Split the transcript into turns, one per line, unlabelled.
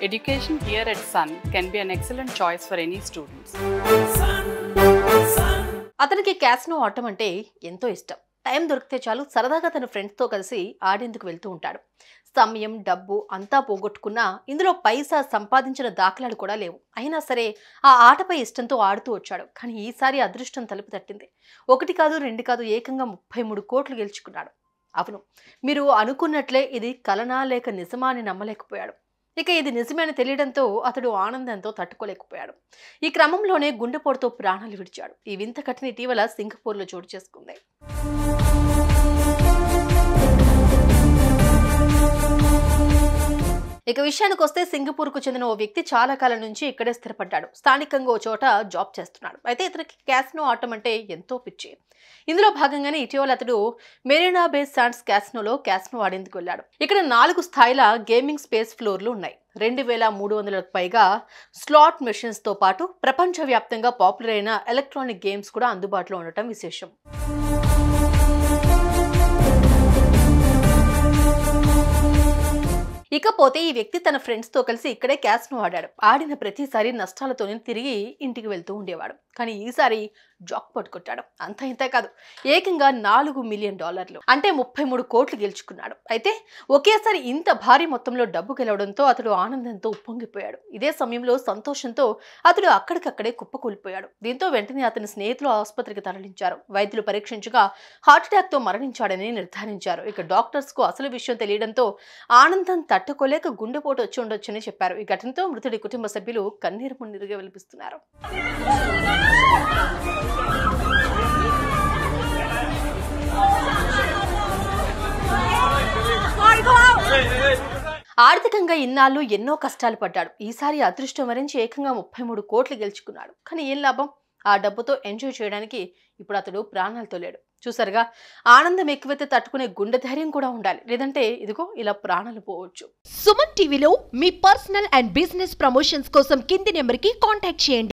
Education here at Sun can be an excellent choice for any students.
అతనికి casino ఆడటం అంటే ఎంతో ఇష్టం. టైం దొరికితే చాలు సరదాగా తన ఫ్రెండ్స్తో కలిసి ఆడేందుకు వెళ్తూ ఉంటాడు. సమయం, డబ్బు అంతా పోగొట్టుకున్నా ఇందులో పైసా సంపాదించిన దాఖలాలు కూడా లేవు. అయినా సరే ఆ ఆటపై ఇష్టంతో ఆడుతూ వచ్చాడు. కానీ ఈసారి అదృష్టం తలుపు తట్టింది. 1 కాదు 2 కాదు ఏకంగా 33 కోట్లు గెలుచుకున్నాడు. అవును, మీరు అనుకున్నట్లే ఇది కలనా లేక నిజమా అని నమ్మలేకపోయాడు. ఇక ఇది నిజమని తెలియడంతో అతడు ఆనందంతో తట్టుకోలేకపోయాడు. ఈ క్రమంలోనే గుండెపోటుతో ప్రాణాలు విడిచాడు. ఈ వింత ఘటన ఇటీవల సింగపూర్లో చోటు చేసుకుంది. ఇక విషయానికి వస్తే సింగపూర్కు చెందిన ఓ వ్యక్తి చాలా కాలం నుంచి ఇక్కడే స్థిరపడ్డాడు. స్థానికంగా ఓ చోట జాబ్ చేస్తున్నాడు. అయితే ఇతనికి క్యాసినో ఆడటం అంటే ఎంతో పిచ్చి. ఇందులో భాగంగానే ఇటీవల అతడు మెరీనా బే శాండ్స్ క్యాసినో ఆడేందుకు వెళ్ళాడు. ఇక్కడ 4 స్థాయిల గేమింగ్ స్పేస్ ఫ్లోర్లు ఉన్నాయి. 2300లకు పైగా స్లాట్ మెషిన్స్ తో పాటు ప్రపంచవ్యాప్తంగా పాపులర్ అయిన ఎలక్ట్రానిక్ గేమ్స్ కూడా అందుబాటులో ఉండటం విశేషం. ఇకపోతే ఈ వ్యక్తి తన ఫ్రెండ్స్తో కలిసి ఇక్కడే క్యాసినో ఆడాడు. ఆడిన ప్రతిసారి నష్టాలతోనే తిరిగి ఇంటికి వెళ్తూ ఉండేవాడు. కానీ ఈసారి జాక్పాట్ కొట్టాడు. అంతా ఇంత కాదు, ఏకంగా $4 మిలియన్ అంటే 33 కోట్లు గెలుచుకున్నాడు. అయితే ఒకేసారి ఇంత భారీ మొత్తంలో డబ్బు గెలవడంతో అతడు ఆనందంతో ఉప్పొంగిపోయాడు. ఇదే సమయంలో సంతోషంతో అతడు అక్కడికక్కడే కుప్పకూలిపోయాడు. దీంతో వెంటనే అతని స్నేహితులు ఆసుపత్రికి తరలించారు. వైద్యులు పరీక్షించగా హార్ట్అటాక్తో మరణించాడని నిర్ధారించారు. ఇక డాక్టర్స్ కు అసలు విషయం తెలియడంతో ఆనందం తట్టుకోలేక గుండెపోటు వచ్చి ఉండొచ్చని చెప్పారు. ఈ ఘటనతో మృతుడి కుటుంబ సభ్యులు కన్నీరు మున్నీరుగా విలపిస్తున్నారు. ఆర్థికంగా ఇన్నాళ్ళు ఎన్నో కష్టాలు పడ్డాడు. ఈసారి అదృష్టం వరించి ఏకంగా 33 కోట్లు గెలుచుకున్నాడు. కానీ ఏం లాభం? ఆ డబ్బుతో ఎంజాయ్ చేయడానికి ఇప్పుడు అతడు ప్రాణాలతో లేడు. చూసారుగా, ఆనందం ఎక్కువైతే తట్టుకునే గుండె ధైర్యం కూడా ఉండాలి. లేదంటే ఇదిగో ఇలా ప్రాణాలు పోవచ్చు.
సుమన్ టీవీలో మీ పర్సనల్ అండ్ బిజినెస్ ప్రమోషన్స్ కోసం కింది నెంబర్కి కాంటాక్ట్ చేయండి.